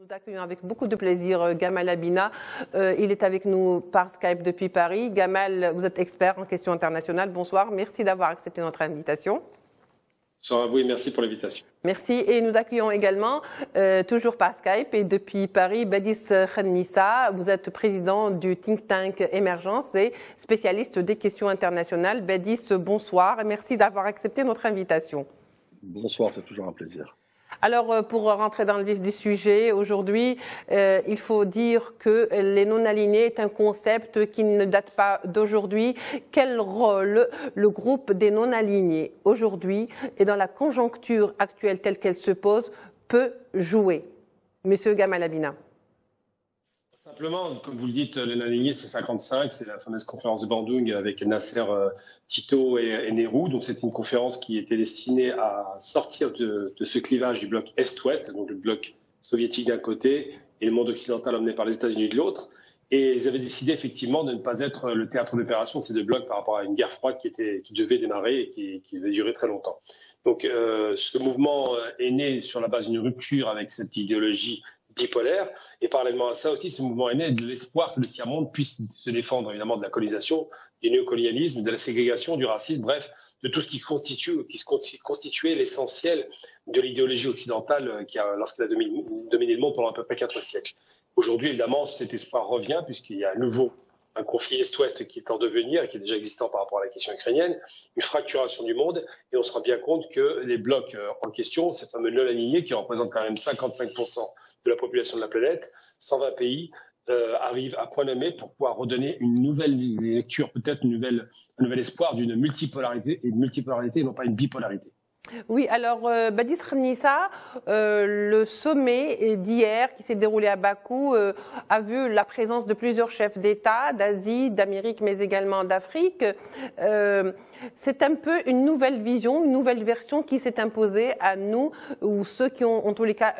Nous accueillons avec beaucoup de plaisir Gamal Abina. Il est avec nous par Skype depuis Paris. Gamal, vous êtes expert en questions internationales. Bonsoir, merci d'avoir accepté notre invitation. Bonsoir à vous et merci pour l'invitation. Merci. Et nous accueillons également, toujours par Skype et depuis Paris, Badis Khenissa. Vous êtes président du think tank Émergence et spécialiste des questions internationales. Badis, bonsoir et merci d'avoir accepté notre invitation. Bonsoir, c'est toujours un plaisir. Alors, pour rentrer dans le vif du sujet, aujourd'hui, il faut dire que les non-alignés est un concept qui ne date pas d'aujourd'hui. Quel rôle le groupe des non-alignés aujourd'hui et dans la conjoncture actuelle telle qu'elle se pose peut jouer? Monsieur Gamal Abina. Simplement, comme vous le dites, les non-alignés, c'est 55, c'est la fameuse conférence de Bandung avec Nasser, Tito et Nehru. Donc c'est une conférence qui était destinée à sortir de ce clivage du bloc Est-Ouest, donc le bloc soviétique d'un côté et le monde occidental emmené par les États-Unis de l'autre. Et ils avaient décidé effectivement de ne pas être le théâtre d'opération de ces deux blocs par rapport à une guerre froide qui devait démarrer et qui devait durer très longtemps. Donc ce mouvement est né sur la base d'une rupture avec cette idéologie bipolaire, et parallèlement à ça aussi, ce mouvement est né de l'espoir que le tiers-monde puisse se défendre évidemment de la colonisation, du néocolonialisme, de la ségrégation, du racisme, bref, de tout ce qui constituait l'essentiel de l'idéologie occidentale lorsqu'elle a dominé le monde pendant à peu près 4 siècles. Aujourd'hui, évidemment, cet espoir revient puisqu'il y a à nouveau un conflit Est-Ouest qui est en devenir et qui est déjà existant par rapport à la question ukrainienne, une fracturation du monde, et on se rend bien compte que les blocs en question, ces fameux non-alignés qui représentent quand même 55% de la population de la planète, 120 pays, arrivent à point nommé pour pouvoir redonner une nouvelle lecture, peut-être un nouvel espoir d'une multipolarité, et une multipolarité et non pas une bipolarité. Oui, alors Badis Khenissa, le sommet d'hier qui s'est déroulé à Bakou a vu la présence de plusieurs chefs d'État d'Asie, d'Amérique, mais également d'Afrique. C'est un peu une nouvelle vision, une nouvelle version qui s'est imposée à nous, ou ceux qui ont en tous les cas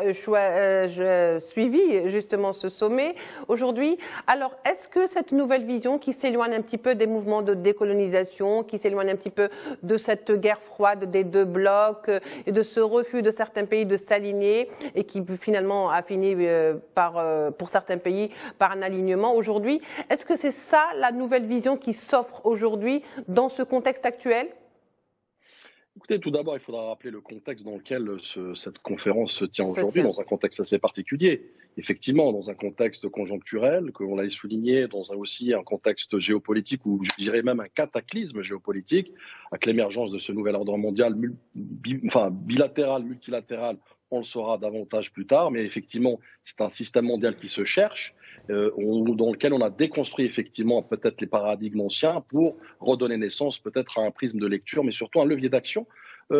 suivi justement ce sommet aujourd'hui. Alors, est-ce que cette nouvelle vision qui s'éloigne un petit peu des mouvements de décolonisation, qui s'éloigne un petit peu de cette guerre froide des deux blocs et de ce refus de certains pays de s'aligner et qui finalement a fini pour certains pays par un alignement aujourd'hui, est-ce que c'est ça la nouvelle vision qui s'offre aujourd'hui dans ce contexte actuel? Écoutez, tout d'abord, il faudra rappeler le contexte dans lequel cette conférence se tient aujourd'hui, dans un contexte assez particulier. Effectivement, dans un contexte conjoncturel, que l'on l'a souligné, dans aussi un contexte géopolitique, ou je dirais même un cataclysme géopolitique, avec l'émergence de ce nouvel ordre mondial bilatéral, multilatéral. On le saura davantage plus tard, mais effectivement, c'est un système mondial qui se cherche, dans lequel on a déconstruit effectivement peut-être les paradigmes anciens pour redonner naissance peut-être à un prisme de lecture, mais surtout un levier d'action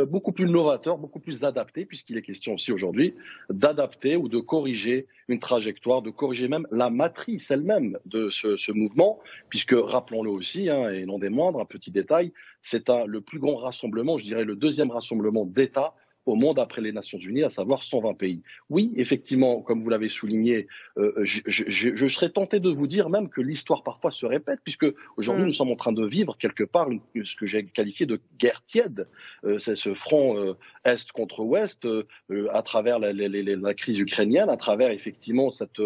beaucoup plus novateur, beaucoup plus adapté, puisqu'il est question aussi aujourd'hui d'adapter ou de corriger une trajectoire, de corriger même la matrice elle-même de ce mouvement, puisque, rappelons-le aussi, et non des moindres, un petit détail, c'est le plus grand rassemblement, je dirais le deuxième rassemblement d'États au monde après les Nations Unies, à savoir 120 pays. Oui, effectivement, comme vous l'avez souligné, je serais tenté de vous dire même que l'histoire parfois se répète, puisque aujourd'hui nous sommes en train de vivre quelque part ce que j'ai qualifié de guerre tiède. C'est ce front Est contre Ouest, à travers la crise ukrainienne, à travers effectivement cette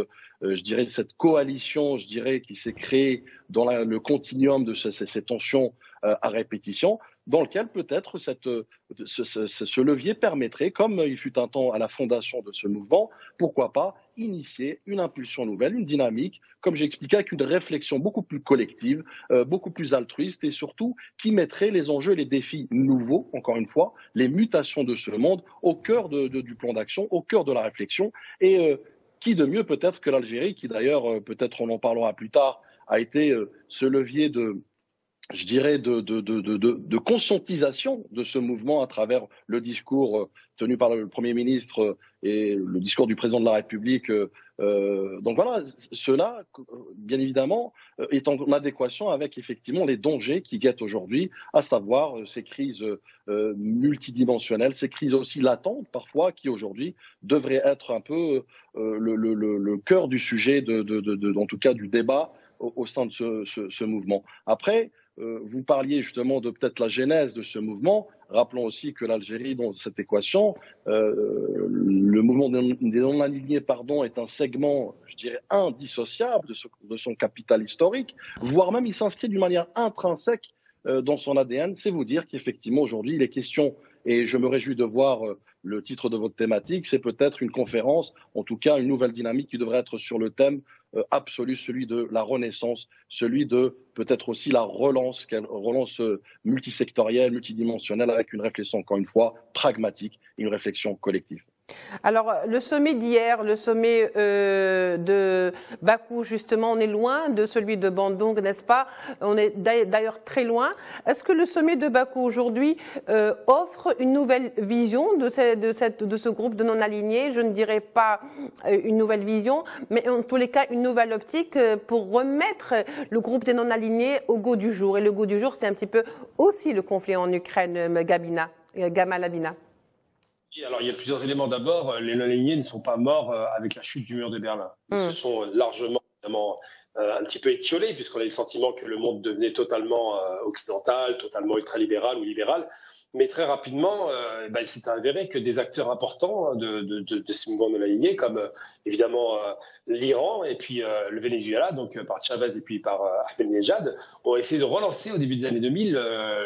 coalition, qui s'est créée dans le continuum de ces tensions à répétition, dans lequel peut-être ce levier permettrait, comme il fut un temps à la fondation de ce mouvement, pourquoi pas initier une impulsion nouvelle, une dynamique, comme j'ai expliqué, avec une réflexion beaucoup plus collective, beaucoup plus altruiste et surtout qui mettrait les enjeux et les défis nouveaux, encore une fois, les mutations de ce monde au cœur du plan d'action, au cœur de la réflexion. Et qui de mieux peut-être que l'Algérie, qui d'ailleurs, peut-être on en parlera plus tard, a été ce levier de conscientisation de ce mouvement à travers le discours tenu par le Premier ministre et le discours du Président de la République. Donc voilà, cela, bien évidemment, est en adéquation avec effectivement les dangers qui guettent aujourd'hui, à savoir ces crises multidimensionnelles, ces crises aussi latentes parfois, qui aujourd'hui devraient être un peu le cœur du sujet, en tout cas du débat au sein de ce mouvement. Après, vous parliez justement de peut-être la genèse de ce mouvement. Rappelons aussi que l'Algérie, dans cette équation, le mouvement des non-alignés, est un segment, je dirais, indissociable de son capital historique, voire même il s'inscrit d'une manière intrinsèque dans son ADN. C'est vous dire qu'effectivement, aujourd'hui, il est question, et je me réjouis de voir le titre de votre thématique, c'est peut-être une conférence, en tout cas une nouvelle dynamique qui devrait être sur le thème absolu, celui de la renaissance, celui de peut-être aussi la relance multisectorielle, multidimensionnelle, avec une réflexion, encore une fois, pragmatique, une réflexion collective. Alors, le sommet d'hier, le sommet de Bakou, justement, on est loin de celui de Bandung, n'est-ce pas? On est d'ailleurs très loin. Est-ce que le sommet de Bakou aujourd'hui offre une nouvelle vision de ce groupe de non-alignés? Je ne dirais pas une nouvelle vision, mais en tous les cas, une nouvelle optique pour remettre le groupe des non-alignés au goût du jour. Et le goût du jour, c'est un petit peu aussi le conflit en Ukraine, Gamal Abina. Alors, il y a plusieurs éléments. D'abord, les non-alignés ne sont pas morts avec la chute du mur de Berlin. Ils se sont largement, évidemment, un petit peu étiolés, puisqu'on a eu le sentiment que le monde devenait totalement occidental, totalement ultralibéral ou libéral. Mais très rapidement, il s'est avéré que des acteurs importants de ces mouvements non-alignés, comme évidemment l'Iran et puis le Venezuela, donc par Chavez et puis par Ahmadinejad, ont essayé de relancer au début des années 2000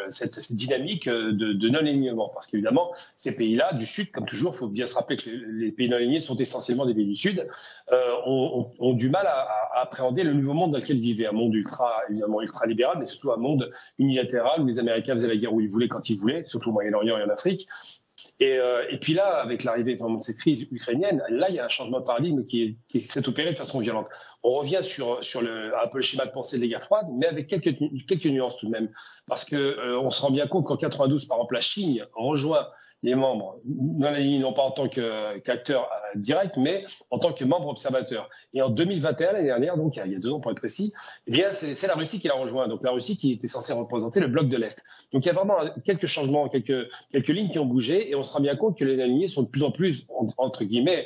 cette dynamique de non-alignement. Parce qu'évidemment, ces pays-là, du Sud, comme toujours, il faut bien se rappeler que les pays non-alignés sont essentiellement des pays du Sud, ont du mal à appréhender le nouveau monde dans lequel ils vivaient. Un monde évidemment ultra-libéral, mais surtout un monde unilatéral où les Américains faisaient la guerre où ils voulaient, quand ils voulaient, surtout au Moyen-Orient et en Afrique. Et puis là, avec l'arrivée de cette crise ukrainienne, là, il y a un changement de paradigme qui s'est opéré de façon violente. On revient sur un peu le schéma de pensée de la guerre froide, mais avec quelques nuances tout de même. Parce que on se rend bien compte qu'en 92, par exemple, la Chine rejoint les membres non pas en tant qu'acteurs directs, mais en tant que membres observateurs. Et en 2021, l'année dernière, donc il y a 2 ans pour être précis, eh bien c'est la Russie qui l'a rejoint. Donc la Russie qui était censée représenter le bloc de l'Est. Donc il y a vraiment quelques changements, quelques lignes qui ont bougé, et on se rend bien compte que les alignés sont de plus en plus, entre guillemets,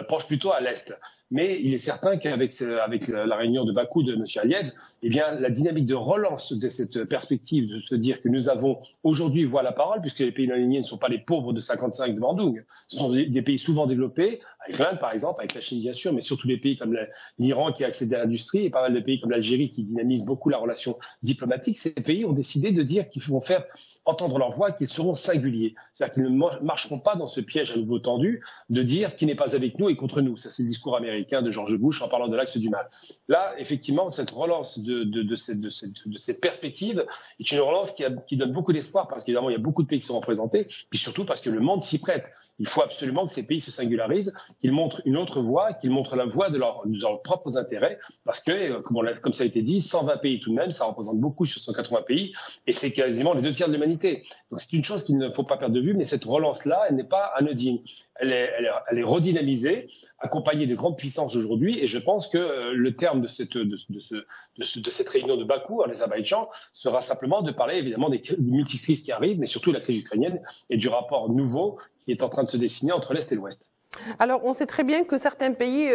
proches plutôt à l'Est. Mais il est certain qu'avec la réunion de Bakou de M. Aliyev, eh bien, la dynamique de relance de cette perspective de se dire que nous avons aujourd'hui voix à la parole, puisque les pays non alignés ne sont pas les pauvres de 55 de Bandung. Ce sont des pays souvent développés, avec l'Inde par exemple, avec la Chine bien sûr, mais surtout des pays comme l'Iran qui a accédé à l'industrie et pas mal de pays comme l'Algérie qui dynamisent beaucoup la relation diplomatique. Ces pays ont décidé de dire qu'ils vont faire entendre leur voix, qu'ils seront singuliers. C'est-à-dire qu'ils ne marcheront pas dans ce piège à nouveau tendu de dire qui n'est pas avec nous et contre nous. Ça, c'est le discours américain de George Bush en parlant de l'axe du mal. Là, effectivement, cette relance de cette perspective est une relance qui donne beaucoup d'espoir parce qu'évidemment, il y a beaucoup de pays qui sont représentés, puis surtout parce que le monde s'y prête. Il faut absolument que ces pays se singularisent, qu'ils montrent une autre voie, qu'ils montrent la voie de leurs propres intérêts, parce que, comme ça a été dit, 120 pays tout de même, ça représente beaucoup sur 180 pays, et c'est quasiment les 2/3 de l'humanité. Donc c'est une chose qu'il ne faut pas perdre de vue, mais cette relance-là, elle n'est pas anodine. Elle est redynamisée, accompagnée de grandes puissances aujourd'hui, et je pense que le terme de cette réunion de Bakou, en Azerbaïdjan, sera simplement de parler évidemment des multicrises qui arrivent, mais surtout de la crise ukrainienne et du rapport nouveau qui est en train de se dessiner entre l'Est et l'Ouest. Alors, on sait très bien que certains pays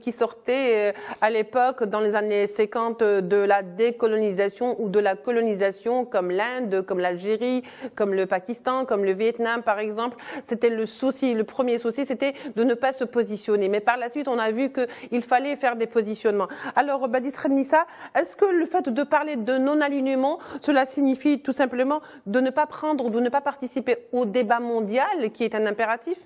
qui sortaient à l'époque, dans les années 50, de la décolonisation ou de la colonisation, comme l'Inde, comme l'Algérie, comme le Pakistan, comme le Vietnam, par exemple, c'était le premier souci, c'était de ne pas se positionner. Mais par la suite, on a vu qu'il fallait faire des positionnements. Alors, Badisra Nissa, est-ce que le fait de parler de non-alignement, cela signifie tout simplement de ne pas prendre ou de ne pas participer au débat mondial, qui est un impératif ?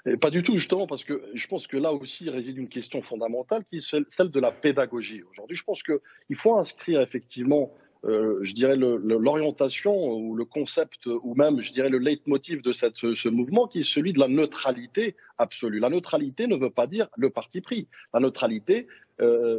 Et pas du tout, justement, parce que je pense que là aussi réside une question fondamentale qui est celle de la pédagogie. Aujourd'hui, je pense qu'il faut inscrire effectivement, je dirais, l'orientation ou le concept, ou même, je dirais, le leitmotiv de ce mouvement qui est celui de la neutralité absolue. La neutralité ne veut pas dire le parti pris. La neutralité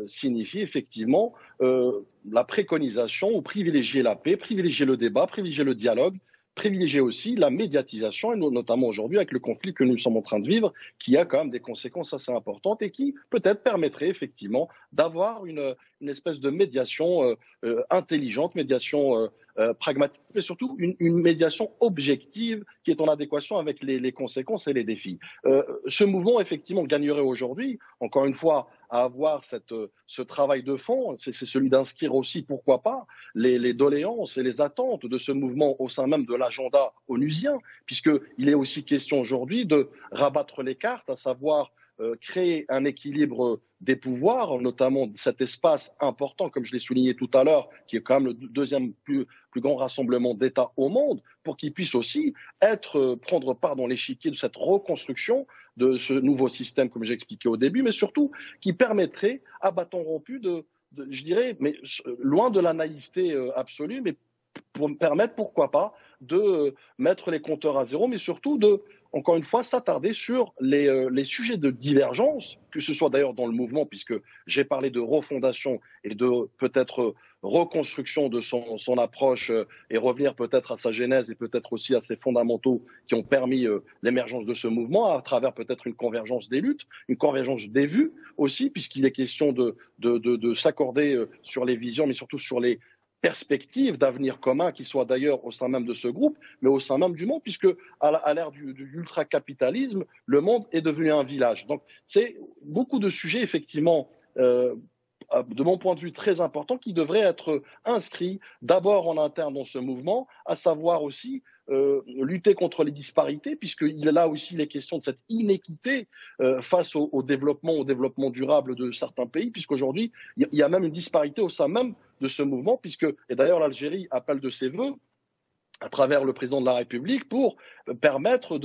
signifie effectivement la préconisation ou privilégier la paix, privilégier le débat, privilégier le dialogue, privilégier aussi la médiatisation, et notamment aujourd'hui avec le conflit que nous sommes en train de vivre, qui a quand même des conséquences assez importantes et qui peut-être permettrait effectivement d'avoir une espèce de médiation intelligente, médiation pragmatique, mais surtout une médiation objective qui est en adéquation avec les conséquences et les défis. Ce mouvement, effectivement, gagnerait aujourd'hui, encore une fois, à avoir ce travail de fond, c'est celui d'inscrire aussi, pourquoi pas, les doléances et les attentes de ce mouvement au sein même de l'agenda onusien, puisqu'il est aussi question aujourd'hui de rabattre les cartes, à savoir créer un équilibre des pouvoirs, notamment cet espace important, comme je l'ai souligné tout à l'heure, qui est quand même le deuxième plus grand rassemblement d'États au monde, pour qu'ils puissent aussi prendre part dans l'échiquier de cette reconstruction de ce nouveau système, comme j'ai expliqué au début, mais surtout qui permettrait, à bâton rompu, je dirais, mais loin de la naïveté absolue, mais pour me permettre, pourquoi pas, de mettre les compteurs à zéro, mais surtout encore une fois, s'attarder sur les sujets de divergence, que ce soit d'ailleurs dans le mouvement, puisque j'ai parlé de refondation et de peut-être reconstruction de son approche et revenir peut-être à sa genèse et peut-être aussi à ses fondamentaux qui ont permis l'émergence de ce mouvement à travers peut-être une convergence des luttes, une convergence des vues aussi, puisqu'il est question de s'accorder sur les visions, mais surtout sur les perspectives d'avenir commun qui soient d'ailleurs au sein même de ce groupe, mais au sein même du monde, puisque à l'ère du ultra-capitalisme, le monde est devenu un village. Donc, c'est beaucoup de sujets, effectivement, de mon point de vue, très importants qui devraient être inscrits d'abord en interne dans ce mouvement, à savoir aussi lutter contre les disparités, puisqu'il est là aussi les questions de cette inéquité face au développement durable de certains pays, puisqu'aujourd'hui, il y a même une disparité au sein même de ce mouvement, et d'ailleurs l'Algérie appelle de ses vœux, à travers le président de la République, pour permettre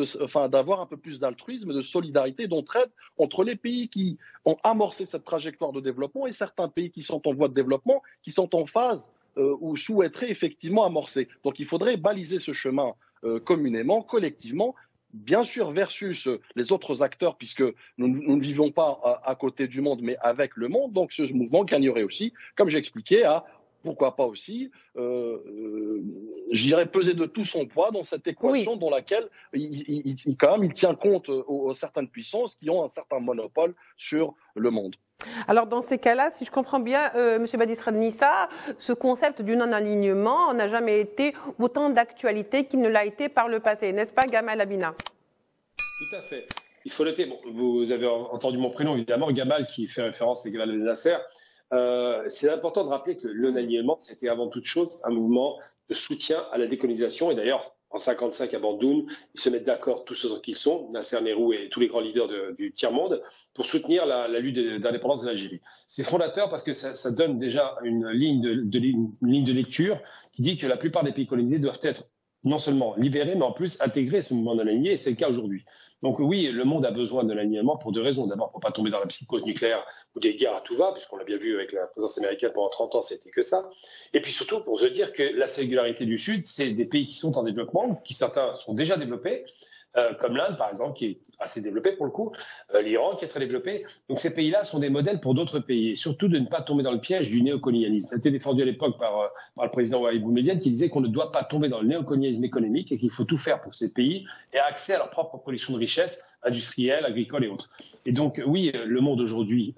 d'avoir un peu plus d'altruisme, de solidarité, d'entraide entre les pays qui ont amorcé cette trajectoire de développement et certains pays qui sont en voie de développement, qui sont en phase ou souhaiteraient effectivement amorcer. Donc il faudrait baliser ce chemin communément, collectivement, bien sûr versus les autres acteurs, puisque nous ne vivons pas à côté du monde, mais avec le monde. Donc ce mouvement gagnerait aussi, comme j'ai expliqué, à pourquoi pas aussi, je dirais, peser de tout son poids dans cette équation dans laquelle il tient compte aux certaines puissances qui ont un certain monopole sur le monde. Alors dans ces cas-là, si je comprends bien, M. Badisra-Nissa, ce concept du non-alignement n'a jamais été autant d'actualité qu'il ne l'a été par le passé, n'est-ce pas, Gamal Abina? Tout à fait. Il faut noter, vous avez entendu mon prénom évidemment, Gamal, qui fait référence à Gamal Abdel Nasser. C'est important de rappeler que le non-alignement, c'était avant toute chose un mouvement de soutien à la décolonisation. Et d'ailleurs, en 1955 à Bandung, ils se mettent d'accord tous autres qu'ils sont, Nasser, Nehru et tous les grands leaders du tiers-monde, pour soutenir la lutte d'indépendance de l'Algérie. C'est fondateur parce que ça donne déjà une ligne de lecture qui dit que la plupart des pays colonisés doivent être non seulement libérés, mais en plus intégrés à ce mouvement non-aligné, et c'est le cas aujourd'hui. Donc oui, le monde a besoin de l'alignement pour deux raisons. D'abord, pour ne pas tomber dans la psychose nucléaire ou des guerres à tout va, puisqu'on l'a bien vu avec la présence américaine pendant 30 ans, c'était que ça. Et puis surtout, pour se dire que la singularité du Sud, c'est des pays qui sont en développement, qui certains sont déjà développés, comme l'Inde, par exemple, qui est assez développée pour le coup, l'Iran, qui est très développé. Donc ces pays-là sont des modèles pour d'autres pays, et surtout de ne pas tomber dans le piège du néocolonialisme. Ça a été défendu à l'époque par le président Wahid Boumediene, qui disait qu'on ne doit pas tomber dans le néocolonialisme économique et qu'il faut tout faire pour que ces pays aient accès à leur propre production de richesses industrielles, agricoles et autres. Et donc oui, le monde aujourd'hui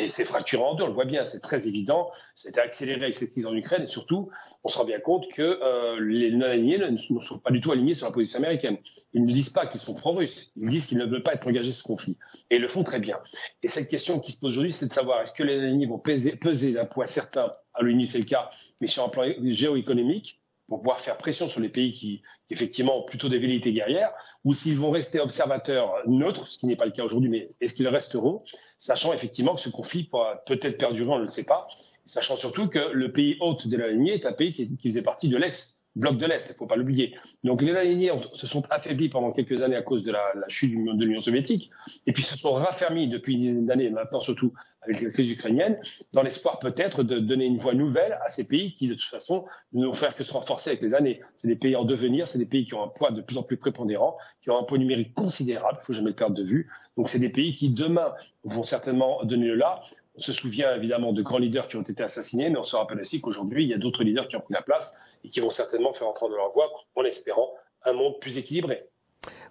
s'est fracturé en deux, on le voit bien, c'est très évident. C'était accéléré avec cette crise en Ukraine, et surtout, on se rend bien compte que les non-alignés ne sont pas du tout alignés sur la position américaine. Ils ne disent pas qu'ils sont pro-russes, ils disent qu'ils ne veulent pas être engagés dans ce conflit. Et ils le font très bien. Et cette question qui se pose aujourd'hui, c'est de savoir est-ce que les non-alignés vont peser d'un poids certain, à l'ONU c'est le cas, mais sur un plan géoéconomique, pour pouvoir faire pression sur les pays qui effectivement ont plutôt des velléités guerrières, ou s'ils vont rester observateurs neutres, ce qui n'est pas le cas aujourd'hui, mais est-ce qu'ils resteront, sachant effectivement que ce conflit pourra peut-être perdurer, on ne le sait pas, sachant surtout que le pays hôte de l'alignés est un pays qui faisait partie de l'ex-bloc de l'Est, il ne faut pas l'oublier. Donc les alignés se sont affaiblis pendant quelques années à cause de la chute de l'Union soviétique, et puis se sont raffermis depuis une dizaine d'années, maintenant surtout avec la crise ukrainienne, dans l'espoir peut-être de donner une voie nouvelle à ces pays qui de toute façon ne vont faire que se renforcer avec les années. C'est des pays en devenir, c'est des pays qui ont un poids de plus en plus prépondérant, qui ont un poids numérique considérable, il ne faut jamais le perdre de vue. Donc c'est des pays qui demain vont certainement donner le là. On se souvient évidemment de grands leaders qui ont été assassinés, mais on se rappelle aussi qu'aujourd'hui, il y a d'autres leaders qui ont pris la place et qui vont certainement faire entendre leur voix en espérant un monde plus équilibré.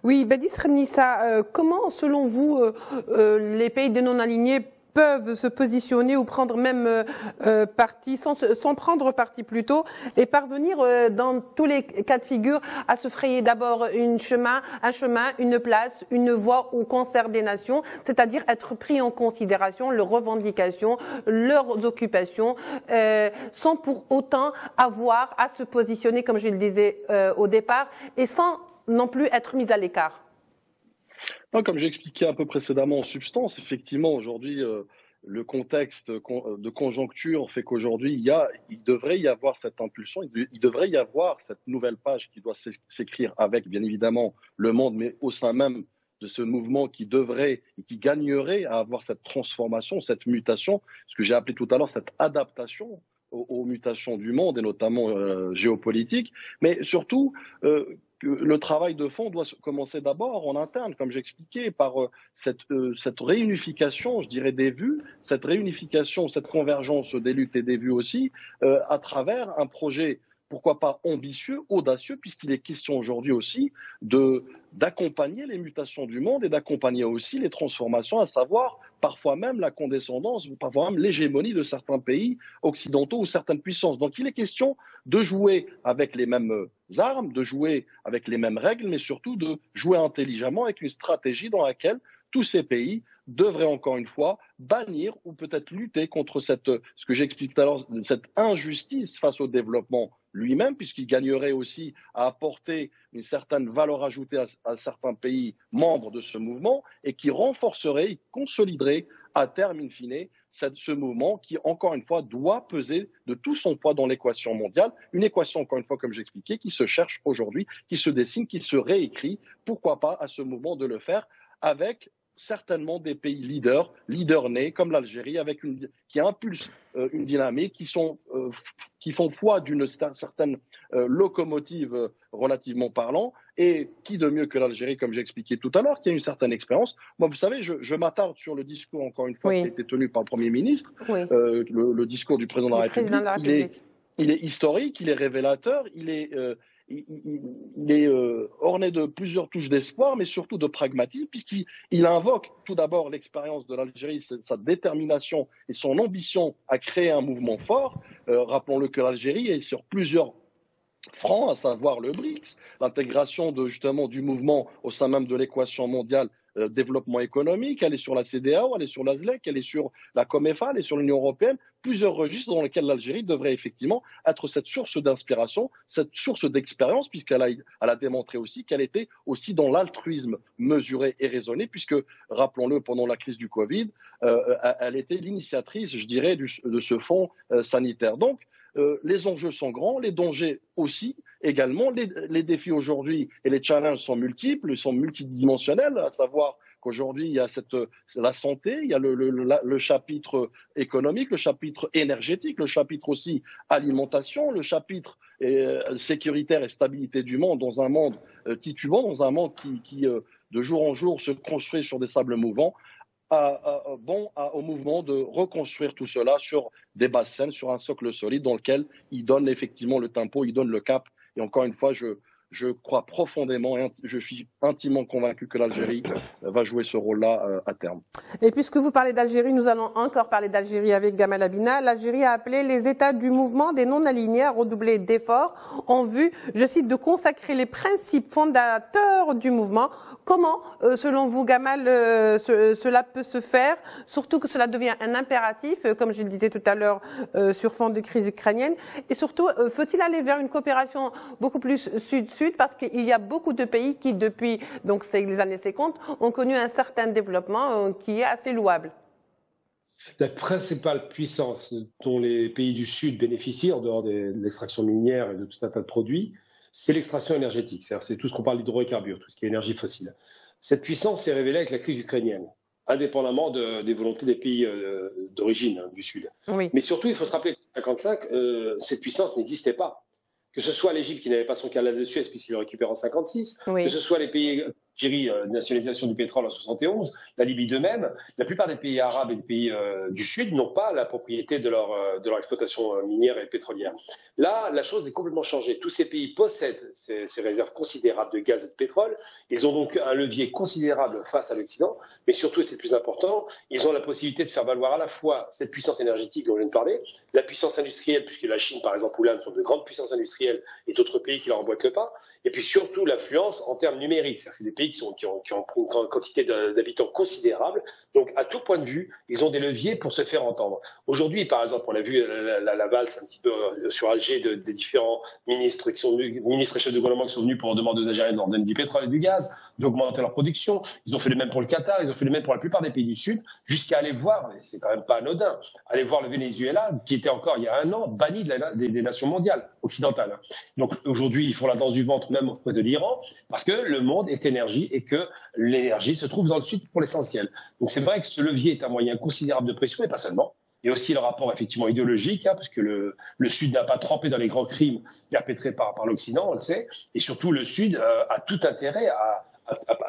Oui, Badisra-Nissa, comment, selon vous, les pays des non-alignés peuvent se positionner ou prendre même parti, sans prendre parti plutôt, et parvenir dans tous les cas de figure à se frayer d'abord un chemin, une place, une voie au concert des nations, c'est-à-dire être pris en considération leurs revendications, leurs occupations, sans pour autant avoir à se positionner, comme je le disais au départ, et sans non plus être mis à l'écart. Non, comme j'expliquais un peu précédemment en substance, effectivement, aujourd'hui, le contexte de conjoncture fait qu'aujourd'hui, il devrait y avoir cette impulsion, il devrait y avoir cette nouvelle page qui doit s'écrire avec, bien évidemment, le monde, mais au sein même de ce mouvement qui devrait et qui gagnerait à avoir cette transformation, cette mutation, ce que j'ai appelé tout à l'heure cette adaptation aux mutations du monde et notamment géopolitiques, mais surtout que le travail de fond doit commencer d'abord en interne, comme j'expliquais, par cette réunification, je dirais, des vues, cette réunification, cette convergence des luttes et des vues aussi, à travers un projet, pourquoi pas ambitieux, audacieux, puisqu'il est question aujourd'hui aussi d'accompagner les mutations du monde et d'accompagner aussi les transformations, à savoir parfois même la condescendance, parfois même l'hégémonie de certains pays occidentaux ou certaines puissances. Donc il est question de jouer avec les mêmes armes, de jouer avec les mêmes règles, mais surtout de jouer intelligemment avec une stratégie dans laquelle tous ces pays devraient encore une fois bannir ou peut-être lutter contre ce que j'explique tout à l'heure, cette injustice face au développement lui-même, puisqu'il gagnerait aussi à apporter une certaine valeur ajoutée à certains pays membres de ce mouvement et qui renforcerait, consoliderait à terme, in fine, ce mouvement qui, encore une fois, doit peser de tout son poids dans l'équation mondiale. Une équation, encore une fois, comme j'expliquais, qui se cherche aujourd'hui, qui se dessine, qui se réécrit. Pourquoi pas à ce mouvement de le faire avec certainement des pays leaders nés comme l'Algérie, qui impulsent une dynamique, qui font foi d'une certaine locomotive relativement parlant, et qui de mieux que l'Algérie, comme j'expliquais tout à l'heure, qui a une certaine expérience. Moi, vous savez, je m'attarde sur le discours, encore une fois, qui a été tenu par le Premier ministre, le discours du Président de la République. Il est historique, il est révélateur, il est orné de plusieurs touches d'espoir, mais surtout de pragmatisme, puisqu'il invoque tout d'abord l'expérience de l'Algérie, sa détermination et son ambition à créer un mouvement fort. Rappelons-le que l'Algérie est sur plusieurs fronts, à savoir le BRICS, l'intégration justement du mouvement au sein même de l'équation mondiale développement économique, elle est sur la CEDEAO, elle est sur la ZLEC, elle est sur la COMEFA, elle est sur l'Union européenne, plusieurs registres dans lesquels l'Algérie devrait effectivement être cette source d'inspiration, cette source d'expérience, puisqu'elle a démontré aussi qu'elle était aussi dans l'altruisme mesuré et raisonné, puisque, rappelons-le, pendant la crise du Covid, elle était l'initiatrice, je dirais, de ce fonds sanitaire. Donc, les enjeux sont grands, les dangers aussi, également. Les défis aujourd'hui et les challenges sont multiples, sont multidimensionnels, à savoir qu'aujourd'hui, il y a la santé, il y a le chapitre économique, le chapitre énergétique, le chapitre aussi alimentation, le chapitre sécuritaire et stabilité du monde, dans un monde titubant, dans un monde qui de jour en jour se construit sur des sables mouvants. Au mouvement de reconstruire tout cela sur des bases saines, sur un socle solide dans lequel il donne effectivement le tempo, il donne le cap. Et encore une fois, je crois profondément et je suis intimement convaincu que l'Algérie va jouer ce rôle-là à terme. Et puisque vous parlez d'Algérie, nous allons encore parler d'Algérie avec Gamal Abina. L'Algérie a appelé les États du mouvement des non-alignés à redoubler d'efforts en vue, je cite, de consacrer les principes fondateurs du mouvement. Comment, selon vous, Gamal, cela peut se faire, surtout que cela devient un impératif, comme je le disais tout à l'heure, sur fond de crise ukrainienne, et surtout, faut-il aller vers une coopération beaucoup plus sud-sud, parce qu'il y a beaucoup de pays qui, depuis donc les années 50, ont connu un certain développement qui est assez louable. La principale puissance dont les pays du Sud bénéficient, en dehors de l'extraction minière et de tout un tas de produits, c'est l'extraction énergétique. C'est tout ce qu'on parle d'hydrocarbures, tout ce qui est énergie fossile. Cette puissance s'est révélée avec la crise ukrainienne, indépendamment des volontés des pays d'origine du Sud. Oui. Mais surtout, il faut se rappeler qu'en 1955, cette puissance n'existait pas. Que ce soit l'Égypte qui n'avait pas son canal de Suez puisqu'il le récupère en 1956, oui. Que ce soit les pays Thierry, nationalisation du pétrole en 71, la Libye de même, la plupart des pays arabes et des pays du Sud n'ont pas la propriété de leur exploitation minière et pétrolière. Là, la chose est complètement changée. Tous ces pays possèdent ces réserves considérables de gaz et de pétrole. Ils ont donc un levier considérable face à l'Occident, mais surtout, et c'est le plus important, ils ont la possibilité de faire valoir à la fois cette puissance énergétique dont je viens de parler, la puissance industrielle, puisque la Chine, par exemple, ou l'Inde sont de grandes puissances industrielles et d'autres pays qui leur emboîtent le pas, et puis surtout l'influence en termes numériques. C'est-à-dire que c'est des pays qui ont une quantité d'habitants considérable. Donc, à tout point de vue, ils ont des leviers pour se faire entendre. Aujourd'hui, par exemple, on a vu la valse un petit peu sur Alger des différents ministres et chefs de gouvernement qui sont venus pour demander aux Algériens de leur donner du pétrole et du gaz, d'augmenter leur production. Ils ont fait le même pour le Qatar, ils ont fait le même pour la plupart des pays du Sud, jusqu'à aller voir, et c'est quand même pas anodin, aller voir le Venezuela, qui était encore il y a un an banni des nations mondiales occidentales. Donc aujourd'hui, ils font la danse du ventre même auprès de l'Iran, parce que le monde est énergie et que l'énergie se trouve dans le Sud pour l'essentiel. Donc c'est vrai que ce levier est un moyen considérable de pression, et pas seulement. Il y a aussi le rapport effectivement idéologique, parce que le Sud n'a pas trempé dans les grands crimes perpétrés par l'Occident, on le sait, et surtout le Sud a tout intérêt à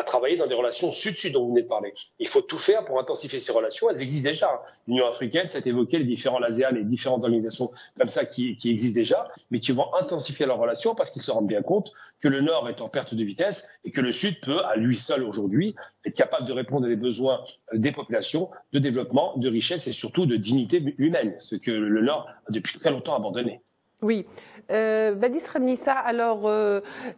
travailler dans des relations Sud-Sud dont vous venez de parler. Il faut tout faire pour intensifier ces relations. Elles existent déjà. L'Union africaine, ça a évoqué les différents l'ASEAN, les différentes organisations comme ça qui existent déjà, mais qui vont intensifier leurs relations parce qu'ils se rendent bien compte que le Nord est en perte de vitesse et que le Sud peut, à lui seul aujourd'hui, être capable de répondre aux besoins des populations, de développement, de richesse et surtout de dignité humaine, ce que le Nord a depuis très longtemps abandonné. Oui. Badis Renissa, alors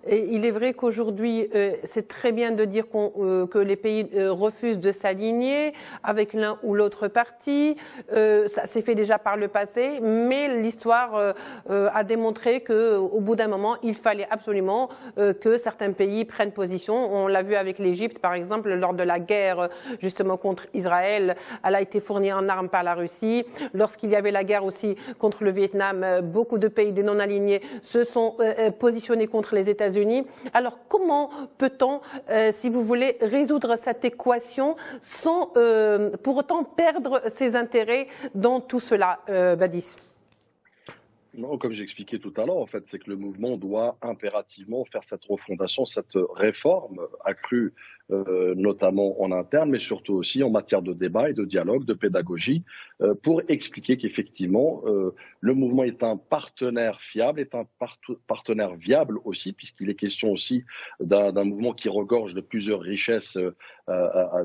il est vrai qu'aujourd'hui c'est très bien de dire que les pays refusent de s'aligner avec l'un ou l'autre parti. Ça s'est fait déjà par le passé, mais l'histoire a démontré qu'au bout d'un moment, il fallait absolument que certains pays prennent position. On l'a vu avec l'Égypte, par exemple, lors de la guerre justement contre Israël. Elle a été fournie en armes par la Russie. Lorsqu'il y avait la guerre aussi contre le Vietnam, beaucoup de pays de non-alignés se sont positionnés contre les États-Unis. Alors, comment peut-on, si vous voulez, résoudre cette équation sans pour autant perdre ses intérêts dans tout cela, Badis? Non, comme j'expliquais tout à l'heure, en fait, c'est que le mouvement doit impérativement faire cette refondation, cette réforme accrue, notamment en interne, mais surtout aussi en matière de débat et de dialogue, de pédagogie, pour expliquer qu'effectivement, le mouvement est un partenaire fiable, est un partenaire viable aussi, puisqu'il est question aussi d'un mouvement qui regorge de plusieurs richesses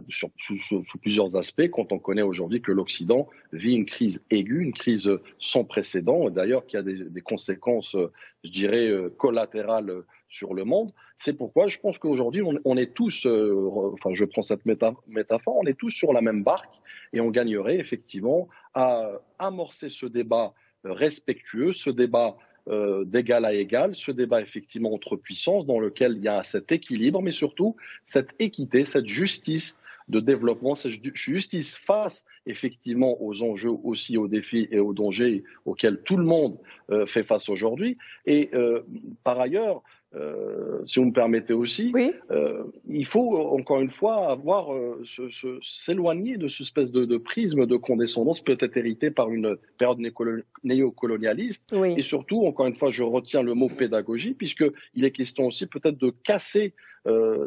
sous plusieurs aspects, quand on connaît aujourd'hui que l'Occident vit une crise aiguë, une crise sans précédent, d'ailleurs qui a des conséquences, je dirais, collatérales sur le monde. C'est pourquoi je pense qu'aujourd'hui, on est tous, enfin je prends cette métaphore, on est tous sur la même barque et on gagnerait effectivement à amorcer ce débat respectueux, ce débat d'égal à égal, ce débat effectivement entre puissances dans lequel il y a cet équilibre, mais surtout cette équité, cette justice de développement, cette justice face effectivement aux enjeux aussi, aux défis et aux dangers auxquels tout le monde fait face aujourd'hui. Et par ailleurs, si vous me permettez aussi, oui. Il faut encore une fois avoir s'éloigner de cette espèce de prisme de condescendance peut-être hérité par une période néocolonialiste. Oui. Et surtout, encore une fois, je retiens le mot pédagogie, puisqu'il est question aussi peut-être de casser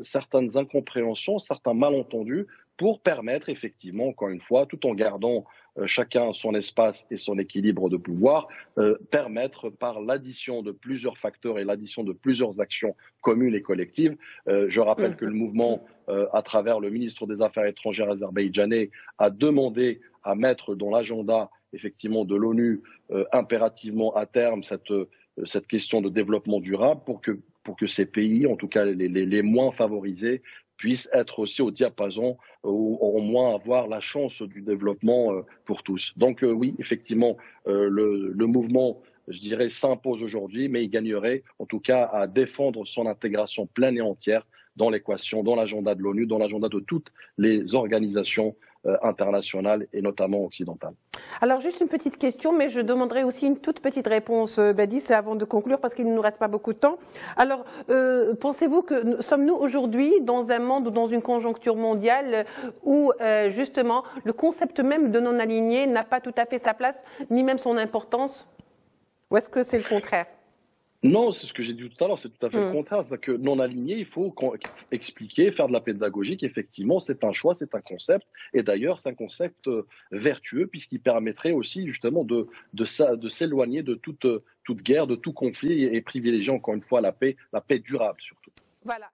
certaines incompréhensions, certains malentendus, pour permettre effectivement, encore une fois, tout en gardant chacun son espace et son équilibre de pouvoir, permettre par l'addition de plusieurs facteurs et l'addition de plusieurs actions communes et collectives. Je rappelle que le mouvement, à travers le ministre des Affaires étrangères azerbaïdjanais, a demandé à mettre dans l'agenda effectivement de l'ONU impérativement à terme cette question de développement durable pour que ces pays, en tout cas les moins favorisés, puissent être aussi au diapason ou au moins avoir la chance du développement pour tous. Donc oui, effectivement, le mouvement, je dirais, s'impose aujourd'hui, mais il gagnerait en tout cas à défendre son intégration pleine et entière dans l'équation, dans l'agenda de l'ONU, dans l'agenda de toutes les organisations internationales et notamment occidentales. Alors juste une petite question, mais je demanderai aussi une toute petite réponse, Badis, avant de conclure, parce qu'il ne nous reste pas beaucoup de temps. Alors, pensez-vous que sommes-nous aujourd'hui dans un monde ou dans une conjoncture mondiale où justement le concept même de non-aligné n'a pas tout à fait sa place, ni même son importance, ou est-ce que c'est le contraire ? Non, c'est ce que j'ai dit tout à l'heure, c'est tout à fait le contraire. C'est que non aligné, il faut expliquer, faire de la pédagogie, qu'effectivement, c'est un choix, c'est un concept. Et d'ailleurs, c'est un concept vertueux, puisqu'il permettrait aussi, justement, de s'éloigner de toute guerre, de tout conflit et privilégier, encore une fois, la paix durable, surtout. Voilà.